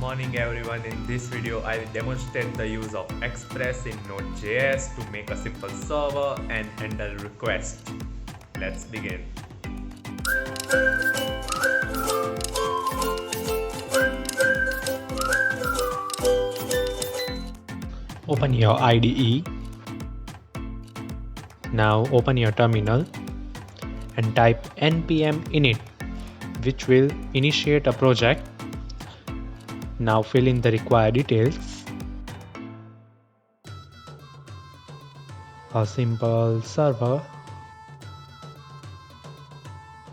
morning everyone. In this video I will demonstrate the use of Express in Node.js to make a simple server and handle requests. Let's begin. Open your IDE. Now open your terminal and type npm init, which will initiate a project. Now fill in the required details. A simple server.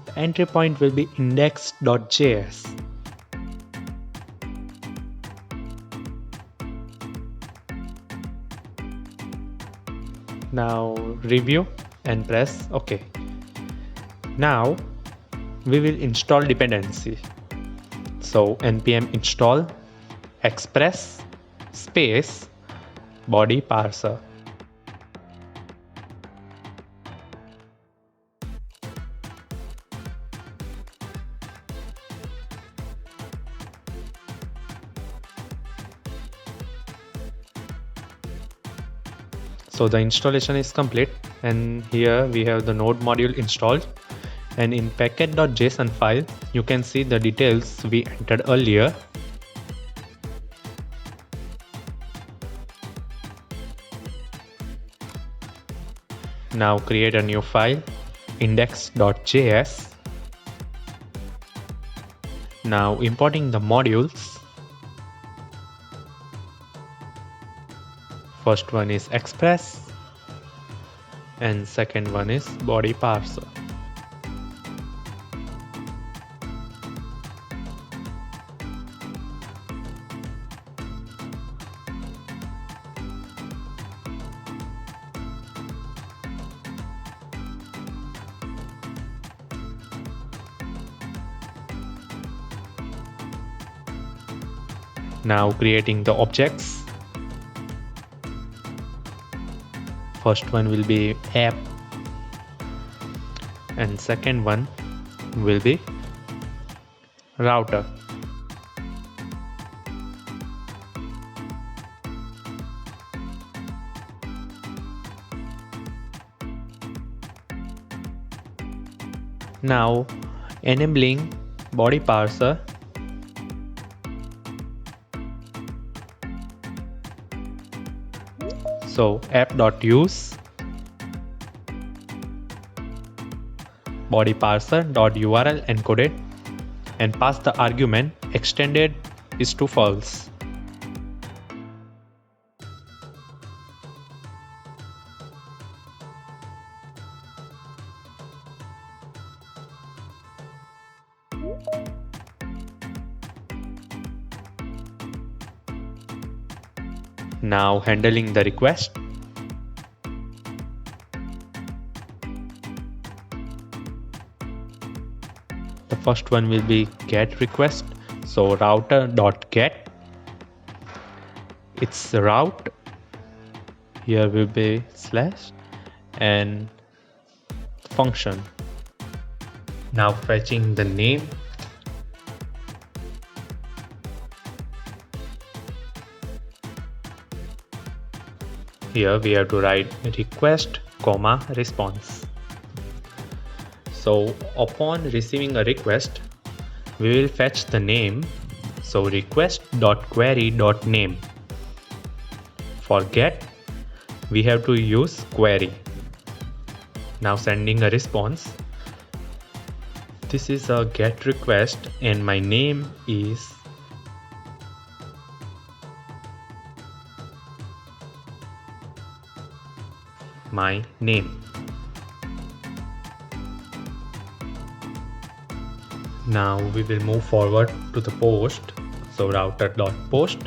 The entry point will be index.js. Now review and press OK. Now we will install dependency. So npm install express space body parser. So the installation is complete, and here we have the node module installed, and in packet.json file you can see the details we entered earlier. Now create a new file, index.js. Now importing the modules. First one is express and second one is body parser. Now creating the objects. First one will be app and second one will be router. Now enabling body parser. So app.use body parser.url encoded and pass the argument extended is to false. Now handling the request. The first one will be get request. So router.get. Its route. Here will be slash and function. Now fetching the name. Here we have to write request, response. So upon receiving a request, we will fetch the name. So request.query.name. For get, we have to use query. Now sending a response. This is a get request and my name is my name. Now we will move forward to the post. So router.post.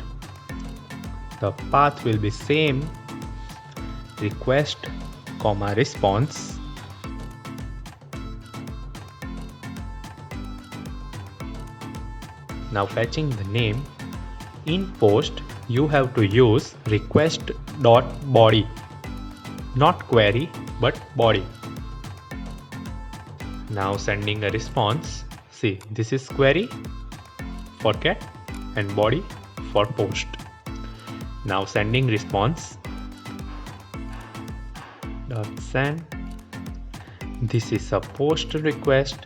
The path will be same, request, response. Now fetching the name. In post you have to use request.body. Not query but body. Now sending a response. See, this is query for get and body for post. Now sending response. Dot send. This is a post request.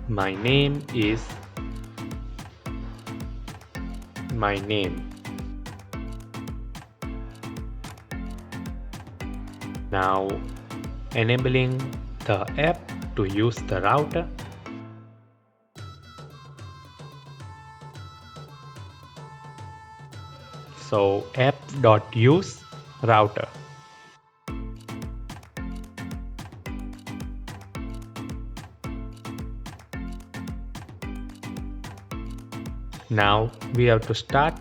My name is my name. Now enabling the app to use the router. So app.use router. Now we have to start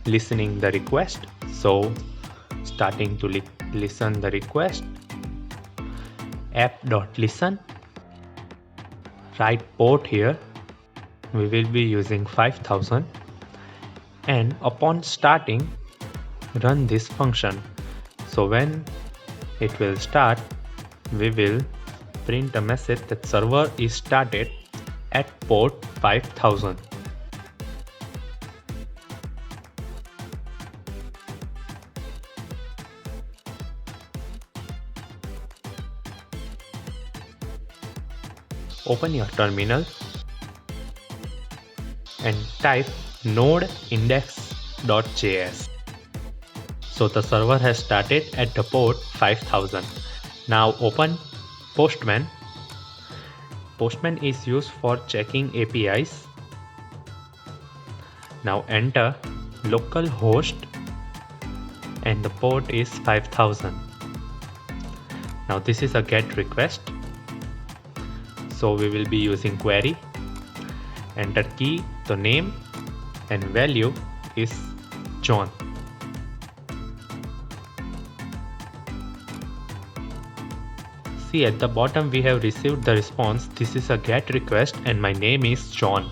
listening the request. So starting to listen the request. App.listen. Write port here. We will be using 5000. And upon starting, run this function. So when it will start, we will print a message that server is started at port 5000. Open your terminal and type nodeindex.js. So the server has started at the port 5000. Now open Postman. Postman is used for checking APIs. Now enter localhost and the port is 5000. Now this is a GET request. So we will be using query. Enter key, the name and value is John. See, at the bottom we have received the response. This is a GET request and my name is John.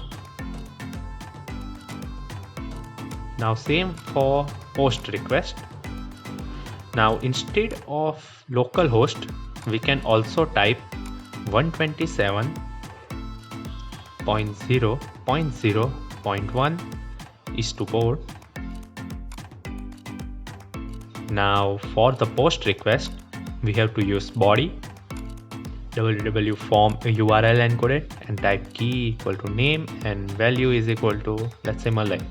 Now same for post request. Now instead of localhost, we can also type 127.0.0.1 is to port. Now for the post request, we have to use body www form URL encoded and type key equal to name and value is equal to, let's say, Malay.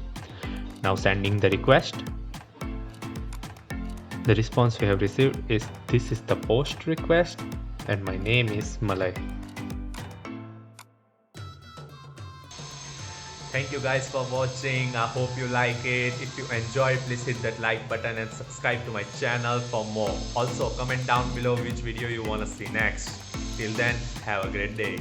Now sending the request. The response we have received is this is the post request and my name is Malay. Thank you guys for watching. I hope you like it. If you enjoyed, please hit that like button and subscribe to my channel for more. Also comment down below which video you wanna see next. Till then, have a great day.